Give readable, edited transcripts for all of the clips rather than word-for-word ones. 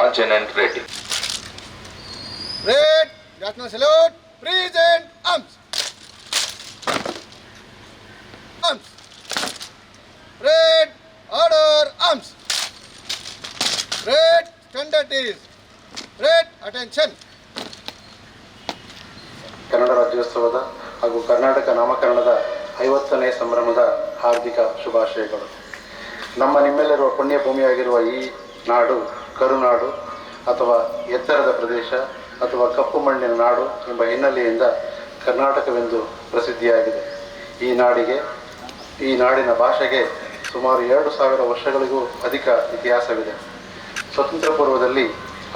Rajan and Reddy. Red, national salute, present arms. Arms. Red, order, arms. Red, standard is. Red, attention. Kannada ರಾಜ್ಯೋತ್ಸವದ ಹಾಗೂ ಕರ್ನಾಟಕ ನಾಮಕರಣದ 50ನೇ ಸಂಭ್ರಮದ ಹಾರ್ದಿಕ ಶುಭಾಶಯಗಳು. ನಮ್ಮ ನಿಮ್ಮೆಲ್ಲರ ಪುಣ್ಯಭೂಮಿಯಾಗಿರುವ ಈ ನಾಡು ಕರುನಾಡು ಅಥವಾ ಎತ್ತರದ ಪ್ರದೇಶ ಅಥವಾ ಕಪ್ಪು ಮಣ್ಣಿನ ನಾಡು ಎಂಬ ಹಿನ್ನೆಲೆಯಿಂದ ಕರ್ನಾಟಕವೆಂದು ಪ್ರಸಿದ್ಧಿಯಾಗಿದೆ. ಈ ನಾಡಿನ ಭಾಷೆಗೆ ಸುಮಾರು 2000 ವರ್ಷಗಳಿಗೂ ಅಧಿಕ ಇತಿಹಾಸವಿದೆ. ಸ್ವತಂತ್ರ ಪೂರ್ವದಲ್ಲಿ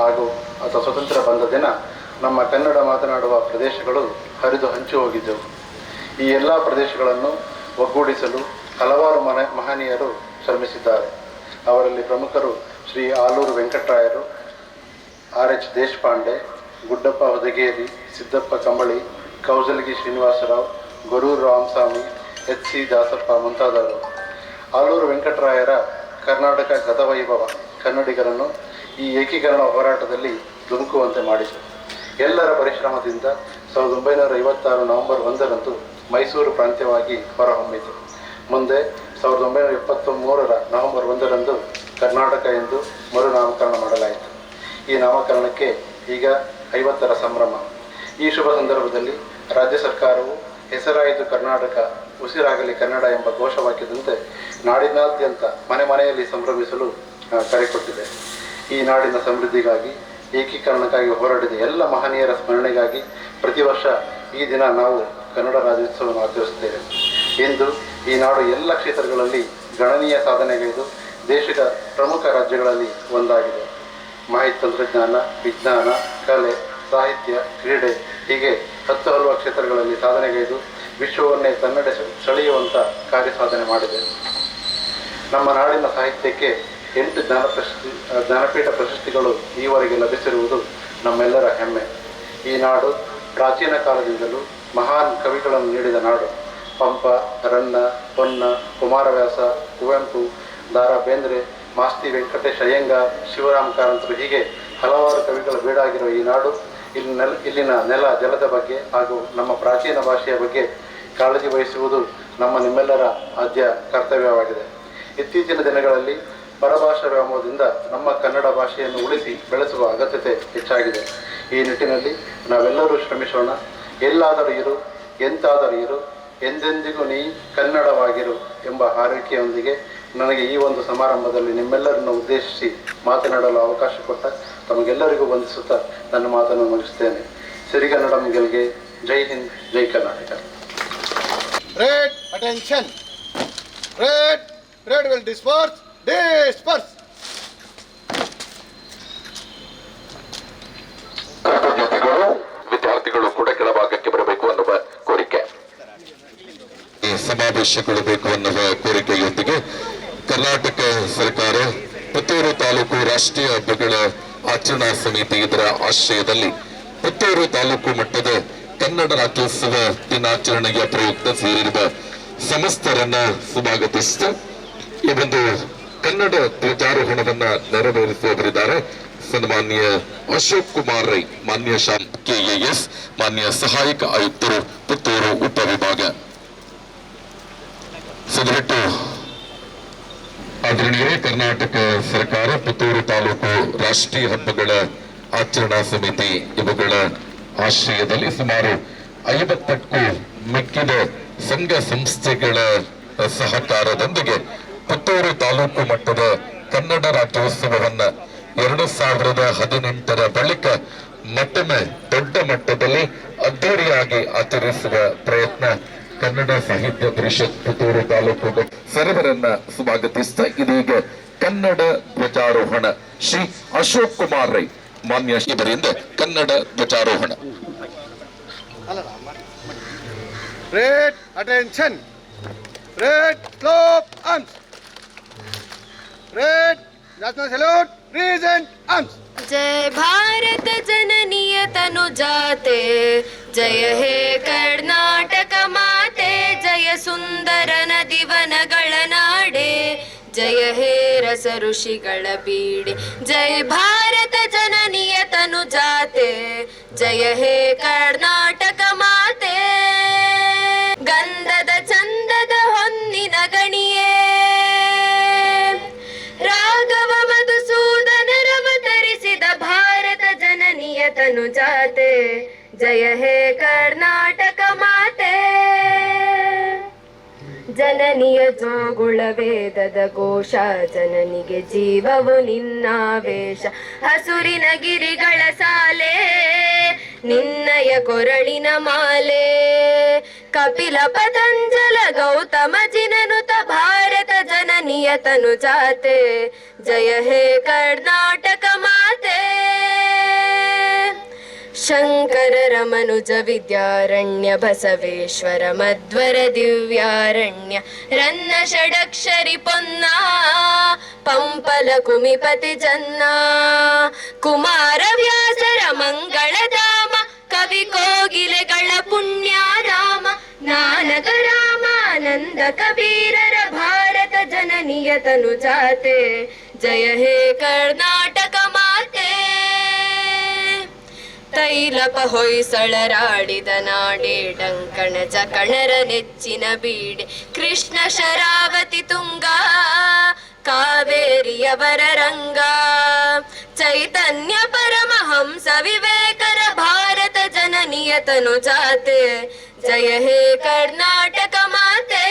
ಹಾಗೂ ಅಥವಾ ಸ್ವತಂತ್ರ ಬಂದ ದಿನ ನಮ್ಮ ಕನ್ನಡ ಮಾತನಾಡುವ ಪ್ರದೇಶಗಳು ಹರಿದು ಹಂಚಿ ಹೋಗಿದ್ದೆವು. ಈ ಎಲ್ಲ ಪ್ರದೇಶಗಳನ್ನು ಒಗ್ಗೂಡಿಸಲು ಹಲವಾರು ಮಹನೀಯರು ಶ್ರಮಿಸಿದ್ದಾರೆ. ಅವರಲ್ಲಿ ಪ್ರಮುಖರು ಶ್ರೀ ಆಲೂರು ವೆಂಕಟರಾಯರು, RH ದೇಶಪಾಂಡೆ, ಗುಡ್ಡಪ್ಪ ಹೊದಗೇರಿ, ಸಿದ್ದಪ್ಪ ಕಂಬಳಿ, ಕೌಜಲಗಿ ಶ್ರೀನಿವಾಸರಾವ್, ಗೊರೂರು ರಾಮಸ್ವಾಮಿ, HC ದಾಸಪ್ಪ ಮುಂತಾದವರು. ಆಲೂರು ವೆಂಕಟರಾಯರ ಕರ್ನಾಟಕ ಗತವೈಭವ ಕನ್ನಡಿಗರನ್ನು ಈ ಏಕೀಕರಣ ಹೋರಾಟದಲ್ಲಿ ಧುಮುಕುವಂತೆ ಮಾಡಿತು. ಎಲ್ಲರ ಪರಿಶ್ರಮದಿಂದ 1956 ನವೆಂಬರ್ 1ರಂದು ಮೈಸೂರು ಪ್ರಾಂತ್ಯವಾಗಿ ಹೊರಹೊಮ್ಮಿತು. ಮುಂದೆ 1973 ನವೆಂಬರ್ 1ರಂದು ಕರ್ನಾಟಕ ಎಂದು ಮರುನಾಮಕರಣ ಮಾಡಲಾಯಿತು. ಈ ನಾಮಕರಣಕ್ಕೆ ಈಗ 50ರ ಸಂಭ್ರಮ. ಈ ಶುಭ ಸಂದರ್ಭದಲ್ಲಿ ರಾಜ್ಯ ಸರ್ಕಾರವು ಹೆಸರಾಯಿತು ಕರ್ನಾಟಕ, ಉಸಿರಾಗಲಿ ಕನ್ನಡ ಎಂಬ ಘೋಷವಾಕ್ಯದಂತೆ ನಾಡಿನಾದ್ಯಂತ ಮನೆ ಮನೆಯಲ್ಲಿ ಸಂಭ್ರಮಿಸಲು ಕರೆ ಕೊಟ್ಟಿದೆ. ಈ ನಾಡಿನ ಸಮೃದ್ಧಿಗಾಗಿ, ಏಕೀಕರಣಕ್ಕಾಗಿ ಹೋರಾಡಿದ ಎಲ್ಲ ಮಹನೀಯರ ಸ್ಮರಣೆಗಾಗಿ ಪ್ರತಿ ವರ್ಷ ಈ ದಿನ ನಾವು ಕನ್ನಡ ರಾಜ್ಯೋತ್ಸವವನ್ನು ಆಚರಿಸುತ್ತೇವೆ. ಇಂದು ಈ ನಾಡು ಎಲ್ಲ ಕ್ಷೇತ್ರಗಳಲ್ಲಿ ಗಣನೀಯ ಸಾಧನೆಗೈದು ದೇಶದ ಪ್ರಮುಖ ರಾಜ್ಯಗಳಲ್ಲಿ ಒಂದಾಗಿದೆ. ಮಾಹಿತಿ ತಂತ್ರಜ್ಞಾನ, ವಿಜ್ಞಾನ, ಕಲೆ, ಸಾಹಿತ್ಯ, ಕ್ರೀಡೆ ಹೀಗೆ 10 ಹಲವು ಕ್ಷೇತ್ರಗಳಲ್ಲಿ ಸಾಧನೆಗೈದು ವಿಶ್ವವನ್ನೇ ತನ್ನೆಡೆ ಸೆಳೆಯುವಂಥ ಕಾರ್ಯ ಸಾಧನೆ ಮಾಡಿದೆ. ನಮ್ಮ ನಾಡಿನ ಸಾಹಿತ್ಯಕ್ಕೆ 8 ಜ್ಞಾನಪೀಠ ಪ್ರಶಸ್ತಿಗಳು ಈವರೆಗೆ ಲಭಿಸಿರುವುದು ನಮ್ಮೆಲ್ಲರ ಹೆಮ್ಮೆ. ಈ ನಾಡು ಪ್ರಾಚೀನ ಕಾಲದಿಂದಲೂ ಮಹಾನ್ ಕವಿಗಳನ್ನು ನೀಡಿದ ನಾಡು. ಪಂಪ, ರನ್ನ, ಹೊನ್ನ, ಕುಮಾರವ್ಯಾಸ, ಕುವೆಂಪು, ದಾರಾ ಬೇಂದ್ರೆ, ಮಾಸ್ತಿ ವೆಂಕಟೇಶ ಅಯ್ಯಂಗಾರ್, ಶಿವರಾಮ ಕಾರಂತರು ಹೀಗೆ ಹಲವಾರು ಕವಿಗಳ ಬೀಡಾಗಿರುವ ಈ ನಾಡು ಇಲ್ಲಿನ ನೆಲ ಜಲದ ಬಗ್ಗೆ ಹಾಗೂ ನಮ್ಮ ಪ್ರಾಚೀನ ಭಾಷೆಯ ಬಗ್ಗೆ ಕಾಳಜಿ ವಹಿಸುವುದು ನಿಮ್ಮೆಲ್ಲರ ಆದ್ಯ ಕರ್ತವ್ಯವಾಗಿದೆ. ಇತ್ತೀಚಿನ ದಿನಗಳಲ್ಲಿ ಪರಭಾಷಾ ವ್ಯಾಮೋಹದಿಂದ ನಮ್ಮ ಕನ್ನಡ ಭಾಷೆಯನ್ನು ಉಳಿಸಿ ಬೆಳೆಸುವ ಅಗತ್ಯತೆ ಹೆಚ್ಚಾಗಿದೆ. ಈ ನಿಟ್ಟಿನಲ್ಲಿ ನಾವೆಲ್ಲರೂ ಶ್ರಮಿಸೋಣ. ಎಲ್ಲಾದರೂ ಇರು, ಎಂತಾದರೂ ಇರು, ಎಂದೆಂದಿಗೂ ನೀ ಕನ್ನಡವಾಗಿರು ಎಂಬ ಹಾರೈಕೆಯೊಂದಿಗೆ ನನಗೆ ಈ ಒಂದು ಸಮಾರಂಭದಲ್ಲಿ ನಿಮ್ಮೆಲ್ಲರನ್ನು ಉದ್ದೇಶಿಸಿ ಮಾತನಾಡಲು ಅವಕಾಶ ಕೊಟ್ಟ ತಮಗೆಲ್ಲರಿಗೂ ವಂದಿಸುತ್ತಾ ನನ್ನ ಮಾತನ್ನು ಮುಗಿಸುತ್ತೇನೆ. ಸಿರಿಗನ್ನಡಂ ಗೆಲ್ಗೆ. ಜೈ ಹಿಂದ್, ಜೈ Karnataka. Red, attention. Red will disperse. ವಿದ್ಯಾರ್ಥಿಗಳು ಕೂಡ ಕೆಳಭಾಗಕ್ಕೆ ಬರಬೇಕು ಅನ್ನುವ ಕೋರಿಕೆ. ಸಮಾವೇಶಗೊಳ್ಳಬೇಕು ಅನ್ನುವ ಕೋರಿಕೆಯೊಂದಿಗೆ ಕರ್ನಾಟಕ ಸರ್ಕಾರ ಪುತ್ತೂರು ತಾಲೂಕು ರಾಷ್ಟ್ರೀಯ ಹಬ್ಬಗಳ ಆಚರಣಾ ಸಮಿತಿ ಇದರ ಆಶ್ರಯದಲ್ಲಿ ಪುತ್ತೂರು ತಾಲೂಕು ಮಟ್ಟದ ಕನ್ನಡ ರಾಜ್ಯೋತ್ಸವ ದಿನಾಚರಣೆಯ ಪ್ರಯುಕ್ತ ಸೇರಿರುವ ಸಮಸ್ತರನ್ನ ಸ್ವಾಗತಿಸಿದ ಈ ಒಂದು ಕನ್ನಡ ಧ್ವಜಾರೋಹಣವನ್ನ ನೆರವೇರಿಸುವವರಿದ್ದಾರೆ ಸನ್ಮಾನ್ಯ ಅಶೋಕ್ ಕುಮಾರ್ ರೈ, ಮಾನ್ಯ ಶಾಮ್ KAS, ಮಾನ್ಯ ಸಹಾಯಕ ಆಯುಕ್ತರು ಪುತ್ತೂರು ಉಪವಿಭಾಗ. ಸದರಿಟ್ಟು ಆದರಣೀಯ ಕರ್ನಾಟಕ ಸರ್ಕಾರ ಪುತ್ತೂರು ತಾಲೂಕು ರಾಷ್ಟ್ರೀಯ ಹಬ್ಬಗಳ ಆಚರಣಾ ಸಮಿತಿ ಇವುಗಳ ಆಶ್ರಯದಲ್ಲಿ ಸುಮಾರು 50ಕ್ಕೂ ಮಿಕ್ಕಿದ ಸಂಘ ಸಂಸ್ಥೆಗಳ ಸಹಕಾರದೊಂದಿಗೆ ಪುತ್ತೂರು ತಾಲೂಕು ಮಟ್ಟದ ಕನ್ನಡ ರಾಜ್ಯೋತ್ಸವವನ್ನ 2018ರ ಬಳಿಕ ಮತ್ತೊಮ್ಮೆ ದೊಡ್ಡ ಮಟ್ಟದಲ್ಲಿ ಅದ್ದೂರಿಯಾಗಿ ಆಚರಿಸುವ ಪ್ರಯತ್ನ ಕನ್ನಡ ಸಾಹಿತ್ಯ ಪರಿಷತ್ ಪುತ್ತೂರು ತಾಲೂಕು ಸರ್ವರನ್ನ ಸ್ವಾಗತಿಸಿದ ಇದೀಗ ಕನ್ನಡ ಧ್ವಜಾರೋಹಣ ಶ್ರೀ ಅಶೋಕ್ ಕುಮಾರ್ ರೈ ಮಾನ್ಯ ಇವರಿಂದ ಕನ್ನಡ ಧ್ವಜಾರೋಹಣ. Red, attention. Red, slope, arms. Red, national salute, present arms. जय भारत जननीय तनु जाते, जय हे कर्नाटक माते, जय सुंदर नदी वनಗಳ ನಾಡೆ, जय हे ರಸ ಋಷಿಗಳ ಬೀಡೆ ಜಯ ಭಾರತ ಜನನಿಯ ತನು ಜಾತೆ ಜಯ ಹೇ ಕರ್ನಾಟಕ ಮಾತೆ ಗಂಧದ ಚಂದದ ಹೊನ್ನಿನ ಗಣಿಯೇ ರಾಘವ ಮಧುಸೂದನರವತರಿಸಿದ ಭಾರತ ಜನನಿಯ ತನು ಜಾತೆ ಜಯ ಹೇ ಕರ್ನಾಟಕ ಮಾತೆ ಜನನಿಯ ಜೋಗುಳ ವೇದದ ಘೋಷ ಜನನಿಗೆ ಜೀವವು ನಿನ್ನಾವೇಶ ಹಸುರಿನ ಗಿರಿಗಳ ಸಾಲೆ ನಿನ್ನಯ ಕೊರಳಿನ ಮಾಲೆ ಕಪಿಲ ಪತಂಜಲ ಗೌತಮ ಜಿನನುತ ಭಾರತ ಜನನಿಯ ತನು ಜಾತೆ ಜಯ ಹೇ ಕರ್ನಾಟಕ ಮಾತೆ ಶಂಕರರ ಮನುಜ ವಿದ್ಯಾರಣ್ಯ ಬಸವೇಶ್ವರ ಮಧ್ವರ ದಿವ್ಯಾರಣ್ಯ ರನ್ನ ಷಡಕ್ಷರಿ ಪೊನ್ನ ಪಂಪಲ ಕುಮಿಪತಿ ಜನ್ನ ಕುಮಾರ ವ್ಯಾಸರ ಮಂಗಳಧಾಮ ಕವಿ ಕೋಗಿಲೆಗಳ ಪುಣ್ಯಧಾಮ ನಾನಕ ರಾಮಾನಂದ ಕಬೀರರ ಭಾರತ ಜನನಿಯ ತನು ಜಾತೆ ಜಯ ಹೇ ಕರ್ನಾಟಕ ಮಾತೆ ತೈಲಪ ಹೊಯ್ಸಳರಾಡಿದ ನಾಡೆ ಡಂಕಣ ಚಕಣರ ನೆಚ್ಚಿನ ಬೀಡೆ ಕೃಷ್ಣ ಶರಾವತಿ ತುಂಗ ಕಾವೇರಿಯವರ ರಂಗ ಚೈತನ್ಯ ಪರಮಹಂಸ ವಿವೇಕರ ಭಾರತ ಜನನಿಯ ತನು ಜಾತೆ ಜಯ ಹೇ ಕರ್ನಾಟಕ ಮಾತೆ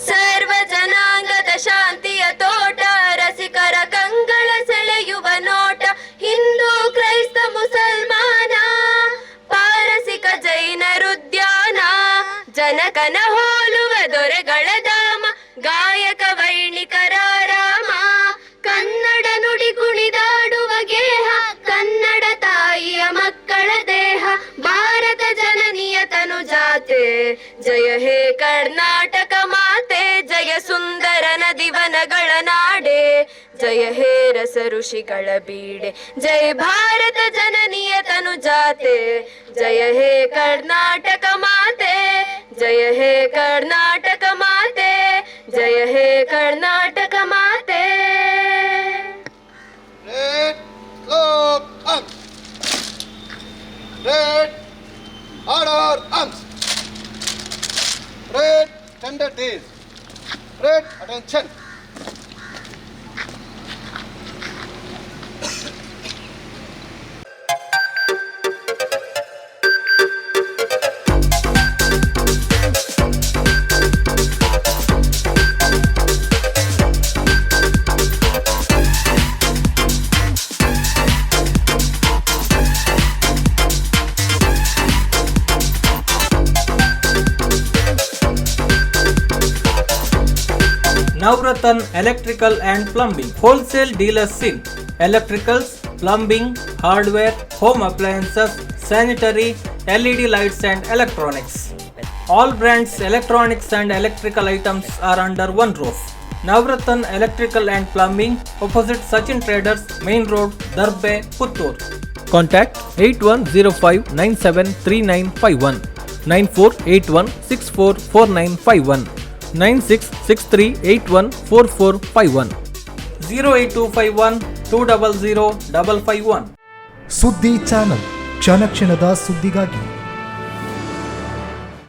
ಸರ್ವ ಜನಾಂಗದ ಶಾಂತಿಯ ತೋಟ ರಸಿಕರ ಕಂಗಳ ಸೆಳೆಯುವ ನೋಟ ಹಿಂದೂ ಕ್ರೈಸ್ತ ಮುಸಲ್ಮಾನ ಪಾರಸಿಕ ಜೈನರುದ್ಯಾನ ಜನಕನ ಹೋಲುವ ದೊರೆಗಳ ಧಾಮ ಗಾಯಕ ವೈಣಿಕರ ರಾಮ ಕನ್ನಡ ನುಡಿ ಕುಣಿದಾಡುವ ಗೇಹ ಕನ್ನಡ ತಾಯಿಯ ಮಕ್ಕಳ ದೇಹ ಭಾರತ ಜನನಿಯ ತನು ಜಾತೆ ಜಯ ಹೇ ಕರ್ನಾಟಕ ಮಾತೆ ಜಯ ಸುಂದರ ನದಿವನಗಳ ನಾಡೆ ಜಯ ಹೇ ರಸ ಋಷಿಗಳ ಬೀಡೆ ಜಯ ಭಾರತ ಜನನಿಯ ತನು ಜಾತೆ ಜಯ ಹೇ ಕರ್ನಾಟಕ ಮಾತೆ ಜಯ ಹೇ ಕರ್ನಾಟಕ ಮಾತೆ ಜಯ ಹೇ ಕರ್ನಾಟಕ ಮಾತೆ Red, slope, arms. Red, order, arms. Red, tender teeth. Red, attention. Navratan Electrical and Plumbing Wholesale Dealers in Electricals, Plumbing, Hardware, Home Appliances, Sanitary, LED Lights and Electronics. All brands electronics and electrical items are under one roof. Navratan Electrical and Plumbing opposite Sachin Traders, Main Road, Darbe, Puttur. Contact 8105973951 9481644951 9663814451 08251 200 551. ಸುದ್ದಿ channel ಕ್ಷಣ ಕ್ಷಣದ ಸುದ್ದಿಗಾಗಿ